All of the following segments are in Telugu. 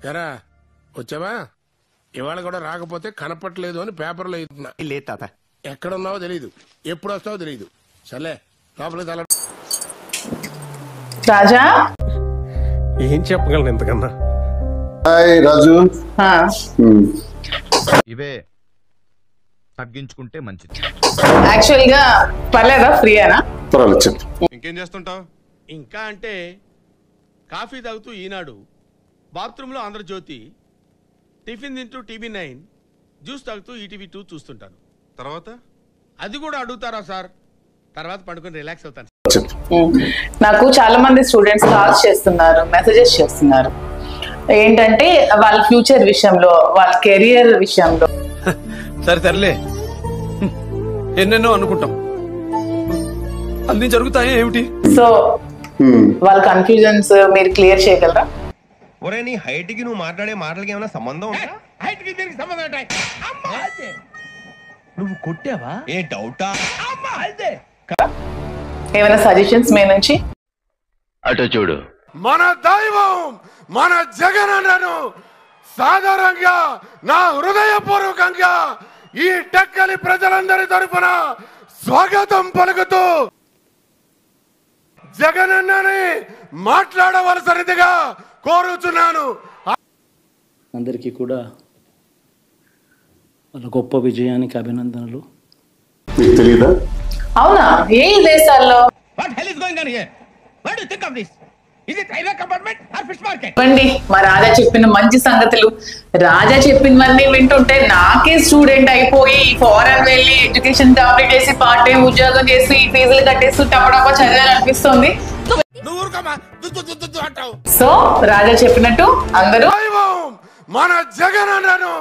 ఎరా వచ్చావా? ఇవాళ కూడా రాకపోతే కనపట్లేదు అని పేపర్లో ఇస్తున్నా. లేదు తాత. ఎక్కడున్నావో తెలీదు, ఎప్పుడు వస్తావో తెలీదు. సర్లే లోపలికి తల. రాజా ఏం చెప్పగలను ఇంతకన్నా? హాయ్ రాజు. ఇవే తగ్గించుకుంటే మంచిది. యాక్చువల్ గా పర్లేదా? ఫ్రీయేనా? పర్వాలేదు చెప్పు. ఇంకేం చేస్తుంటావు? ఇంకా అంటే కాఫీ తాగుతూ ఈనాడు, బాత్రూంలో ఆంధ్రజ్యోతి, టిఫిన్ తింటూ TV9, జ్యూస్ తాగుతూ ETV2 చూస్తుంటాను. తర్వాత అది కూడా అడుగుతారా సార్? తర్వాత పండుకొని రిలాక్స్ అవుతాను. నాకు చాలా మంది స్టూడెంట్స్ కాల్స్ చేస్తున్నారు, మెసేజెస్ చేస్తున్నారు. ఏంటంటే వాళ్ళ ఫ్యూచర్ విషయంలో, వాళ్ళ కెరియర్ విషయంలో. సరే తరలే, ఎన్నెన్నో అనుకుంటాం, అన్ని జరుగుతాయి ఏమిటి? సో వాళ్ళ కన్ఫ్యూజన్స్ మీరు క్లియర్ చేయగలరా? ఒరే నీ హైట్ కి నువ్వు మాట్లాడే మాటలకి ఏమైనా సంబంధం ఉందా? హైట్ కి దీనికి సంబంధం ఉంటాయి. నువ్వు కొట్టావా? ఏ డౌటా? ఏమైనా సజెషన్స్ మీ నుంచి? అటు చూడు. మన దైవం మన జగనన్నను సాధారణంగా నా హృదయపూర్వకంగా ఈ టెక్కలి ప్రజలందరి తరఫున స్వాగతం పలుకుతూ జగనన్నని మాట్లాడవలసినదిగా కోరుచున్నాను. అందరికీ కూడా వాళ్ళ గొప్ప విజయానికి అభినందనలు. మీకు తెలియదా? అవునా? ఏ దేశాల్లో? What hell is going on here? What do you think of this? Is it railway compartment or fish market? ఇవ్వండి మా రాజా చెప్పిన మంచి సంగతులు. రాజా చెప్పినవన్నీ వింటుంటే నాకే స్టూడెంట్ అయిపోయి ఫారెన్ వెళ్ళి ఎడ్యుకేషన్ కంప్లీట్ చేసి పార్ట్ టైం ఉద్యోగం చేసి ఫీజులు కట్టేస్తూ టపటపా చదివాలనిపిస్తుంది. సో రాజా చెప్పినట్టు అందరూ మన జగనన్నను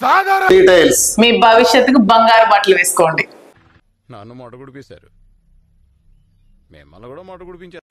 సాధారణ డీటెయిల్స్ మీ భవిష్యత్తుకు బంగారు బట్టలు వేసుకోండి. నన్ను మొట గుడిపేశారు, మిమ్మల్ని కూడా మొట గుడిపించారు.